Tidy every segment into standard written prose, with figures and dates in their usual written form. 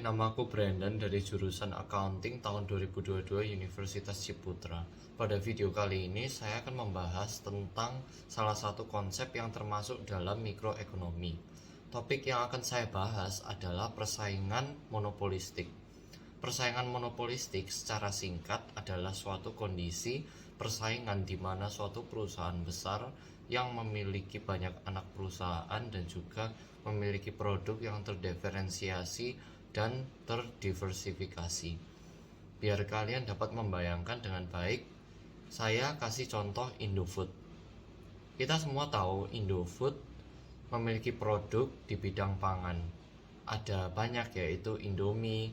namaku Brandon dari jurusan Accounting tahun 2022 Universitas Ciputra. Pada video kali ini saya akan membahas tentang salah satu konsep yang termasuk dalam mikroekonomi. Topik yang akan saya bahas adalah persaingan monopolistik. Persaingan monopolistik secara singkat adalah suatu kondisi persaingan di mana suatu perusahaan besar yang memiliki banyak anak perusahaan dan juga memiliki produk yang terdiferensiasi dan terdiversifikasi. Biar kalian dapat membayangkan dengan baik, saya kasih contoh Indofood. Kita semua tahu Indofood memiliki produk di bidang pangan. Ada banyak, yaitu Indomie,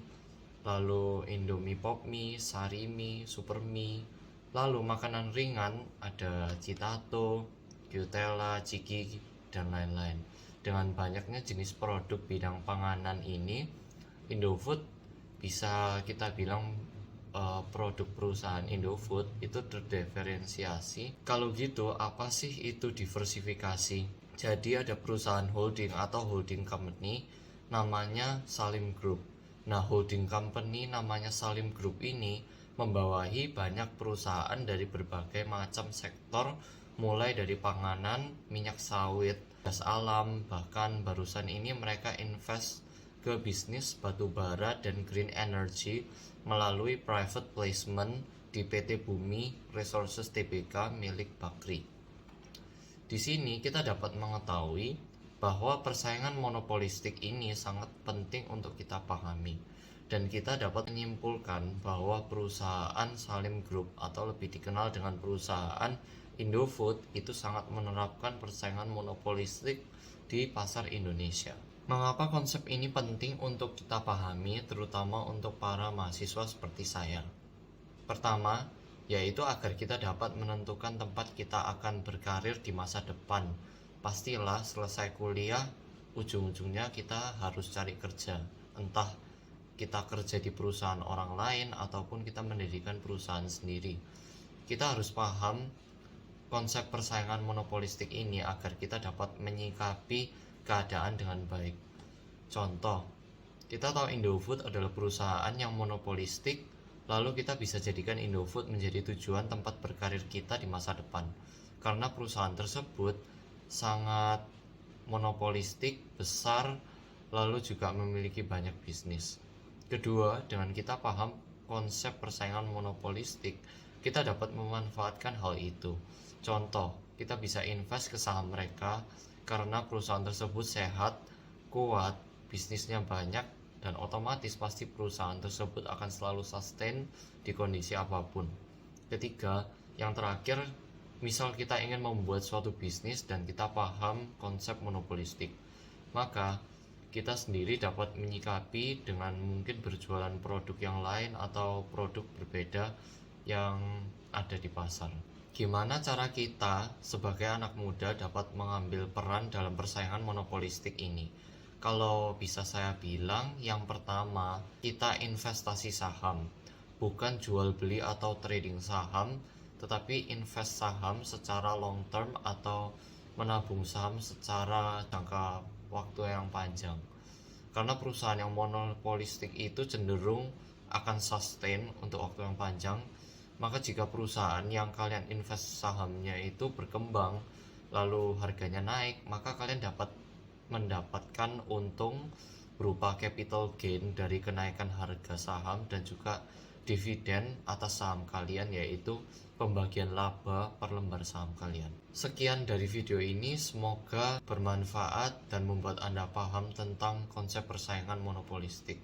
lalu Indomie Pop Mie, Sari Mie, Super Mie. Lalu makanan ringan ada Citato, Nutella, Ciki, dan lain-lain. Dengan banyaknya jenis produk bidang panganan ini, Indofood bisa kita bilang produk perusahaan Indofood itu terdiferensiasi. Kalau gitu, apa sih itu diversifikasi? Jadi ada perusahaan holding atau holding company namanya Salim Group. Nah, holding company namanya Salim Group ini membawahi banyak perusahaan dari berbagai macam sektor, mulai dari panganan, minyak sawit, gas alam, bahkan barusan ini mereka invest ke bisnis batu bara dan green energy melalui private placement di PT Bumi Resources Tbk milik Bakri. Di sini kita dapat mengetahui bahwa persaingan monopolistik ini sangat penting untuk kita pahami, dan kita dapat menyimpulkan bahwa perusahaan Salim Group atau lebih dikenal dengan perusahaan Indofood itu sangat menerapkan persaingan monopolistik di pasar Indonesia. Mengapa konsep ini penting untuk kita pahami, terutama untuk para mahasiswa seperti saya? Pertama, yaitu agar kita dapat menentukan tempat kita akan berkarir di masa depan. Pastilah selesai kuliah, ujung-ujungnya kita harus cari kerja. Entah kita kerja di perusahaan orang lain ataupun kita mendirikan perusahaan sendiri. Kita harus paham konsep persaingan monopolistik ini agar kita dapat menyikapi keadaan dengan baik. Contoh, kita tahu Indofood adalah perusahaan yang monopolistik, lalu kita bisa jadikan Indofood menjadi tujuan tempat berkarir kita di masa depan. Karena perusahaan tersebut sangat monopolistik, besar, lalu juga memiliki banyak bisnis. Kedua, dengan kita paham konsep persaingan monopolistik, kita dapat memanfaatkan hal itu. Contoh, kita bisa invest ke saham mereka karena perusahaan tersebut sehat, kuat, bisnisnya banyak, dan otomatis pasti perusahaan tersebut akan selalu sustain di kondisi apapun. Ketiga, yang terakhir, misal kita ingin membuat suatu bisnis dan kita paham konsep monopolistik, maka kita sendiri dapat menyikapi dengan mungkin berjualan produk yang lain atau produk berbeda yang ada di pasar. Gimana cara kita sebagai anak muda dapat mengambil peran dalam persaingan monopolistik ini? Kalau bisa saya bilang, yang pertama, kita investasi saham. Bukan jual beli atau trading saham, tetapi invest saham secara long term atau menabung saham secara jangka waktu yang panjang. Karena perusahaan yang monopolistik itu cenderung akan sustain untuk waktu yang panjang. Maka jika perusahaan yang kalian invest sahamnya itu berkembang, lalu harganya naik, maka kalian dapat mendapatkan untung berupa capital gain dari kenaikan harga saham dan juga dividen atas saham kalian, yaitu pembagian laba per lembar saham kalian. Sekian dari video ini, semoga bermanfaat dan membuat Anda paham tentang konsep persaingan monopolistik.